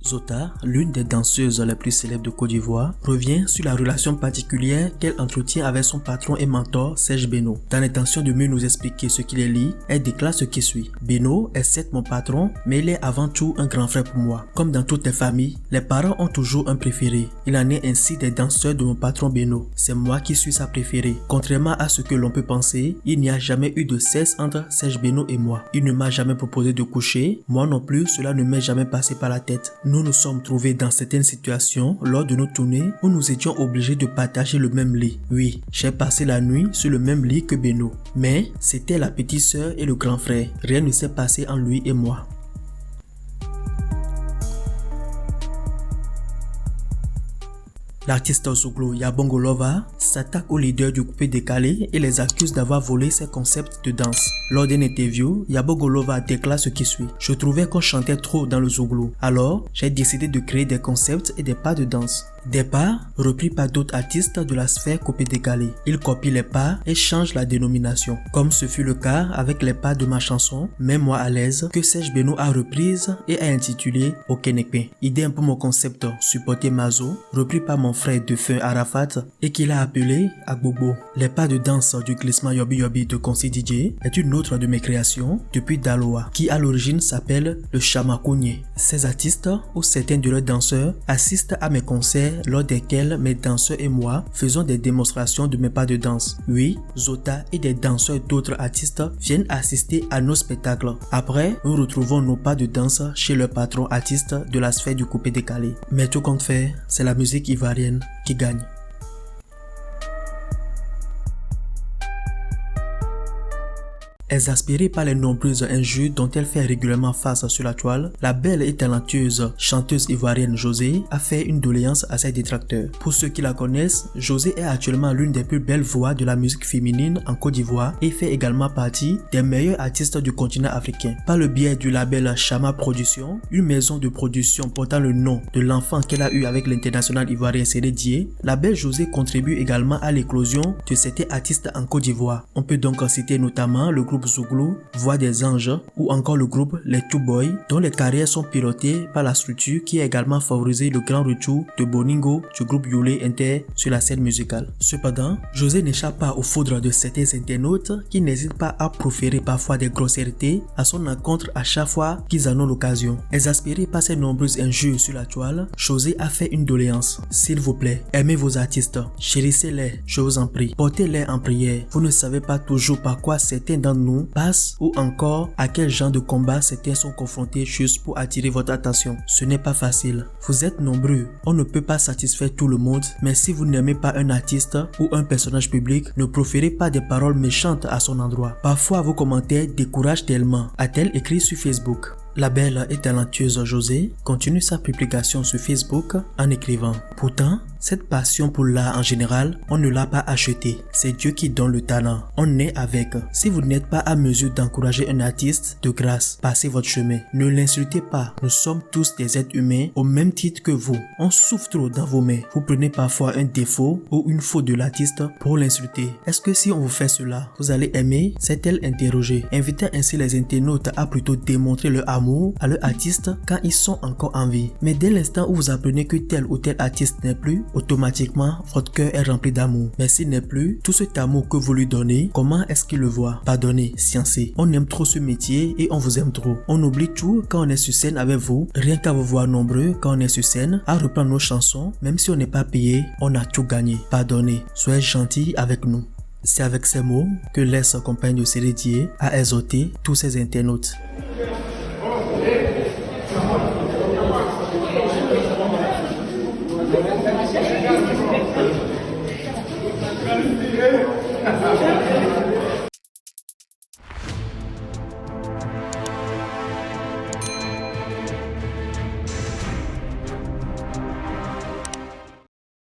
Zota, l'une des danseuses les plus célèbres de Côte d'Ivoire, revient sur la relation particulière qu'elle entretient avec son patron et mentor Serge Beno. Dans l'intention de mieux nous expliquer ce qui les lie, elle déclare ce qui suit. Beno est certes mon patron, mais il est avant tout un grand frère pour moi. Comme dans toutes les familles, les parents ont toujours un préféré. Il en est ainsi des danseurs de mon patron Beno. C'est moi qui suis sa préférée. Contrairement à ce que l'on peut penser, il n'y a jamais eu de cesse entre Serge Beno et moi. Il ne m'a jamais proposé de coucher, moi non plus, cela ne m'est jamais passé par la tête. Nous nous sommes trouvés dans certaines situations lors de nos tournées où nous étions obligés de partager le même lit. Oui, j'ai passé la nuit sur le même lit que Beno. Mais c'était la petite sœur et le grand frère. Rien ne s'est passé en lui et moi. L'artiste Zouglo Yabongo Lova s'attaque au leader du coupé décalé et les accuse d'avoir volé ses concepts de danse. Lors d'une interview, Yabongo Lova déclare ce qui suit. Je trouvais qu'on chantait trop dans le Zouglo. Alors, j'ai décidé de créer des concepts et des pas de danse. Des pas repris par d'autres artistes de la sphère coupé décalé. Ils copient les pas et changent la dénomination. Comme ce fut le cas avec les pas de ma chanson Mets-moi à l'aise que Serge Beno a reprise et a intitulé Okenekpe. Idem pour mon concept Supporter Mazo, repris par mon frère de feu Arafat et qu'il a appelé Agbobo. Les pas de danse du glissement Yobi Yobi de Konsi DJ est une autre de mes créations depuis Daloa qui à l'origine s'appelle le Chamakounye. Ces artistes ou certains de leurs danseurs assistent à mes concerts lors desquels mes danseurs et moi faisons des démonstrations de mes pas de danse. Oui, Zota et des danseurs d'autres artistes viennent assister à nos spectacles. Après, nous retrouvons nos pas de danse chez le patron artiste de la sphère du coupé décalé. Mais tout compte fait, c'est la musique ivoirienne qui gagne. Exaspérée par les nombreuses injures dont elle fait régulièrement face sur la toile, la belle et talentueuse chanteuse ivoirienne José a fait une doléance à ses détracteurs. Pour ceux qui la connaissent, José est actuellement l'une des plus belles voix de la musique féminine en Côte d'Ivoire et fait également partie des meilleurs artistes du continent africain. Par le biais du label Chama Production, une maison de production portant le nom de l'enfant qu'elle a eu avec l'international ivoirien Séré Dié, la belle José contribue également à l'éclosion de certains artistes en Côte d'Ivoire. On peut donc citer notamment le groupe Zouglo, Voix des Anges ou encore le groupe Les Two Boys dont les carrières sont pilotées par la structure qui a également favorisé le grand retour de Boningo du groupe Yulé Inter sur la scène musicale. Cependant, José n'échappe pas aux foudres de certains internautes qui n'hésitent pas à proférer parfois des grossièretés à son encontre à chaque fois qu'ils en ont l'occasion. Exaspéré par ces nombreuses injures sur la toile, José a fait une doléance. S'il vous plaît, aimez vos artistes, chérissez-les, je vous en prie, portez-les en prière. Vous ne savez pas toujours par quoi certains d'entre nous passent ou encore à quel genre de combat certains sont confrontés juste pour attirer votre attention. Ce n'est pas facile. Vous êtes nombreux. On ne peut pas satisfaire tout le monde, mais si vous n'aimez pas un artiste ou un personnage public, ne proférez pas des paroles méchantes à son endroit. Parfois vos commentaires découragent tellement, a-t-elle écrit sur Facebook. La belle et talentueuse José continue sa publication sur Facebook en écrivant « Pourtant, cette passion pour l'art en général, on ne l'a pas achetée. C'est Dieu qui donne le talent. On est avec. Si vous n'êtes pas à mesure d'encourager un artiste, de grâce, passez votre chemin. Ne l'insultez pas. Nous sommes tous des êtres humains au même titre que vous. On souffre trop dans vos mains. Vous prenez parfois un défaut ou une faute de l'artiste pour l'insulter. Est-ce que si on vous fait cela, vous allez aimer? S'est-elle interrogée. Invitant ainsi les internautes à plutôt démontrer leur amour à leur artiste quand ils sont encore en vie. Mais dès l'instant où vous apprenez que tel ou tel artiste n'est plus, automatiquement votre cœur est rempli d'amour. Mais s'il n'est plus, tout cet amour que vous lui donnez, comment est-ce qu'il le voit? Pardonnez, sciencez. On aime trop ce métier et on vous aime trop. On oublie tout quand on est sur scène avec vous, rien qu'à vous voir nombreux quand on est sur scène, à reprendre nos chansons, même si on n'est pas payé, on a tout gagné. Pardonnez, soyez gentils avec nous. C'est avec ces mots que laisse compagne de Séré Dié à exhorter tous ces internautes.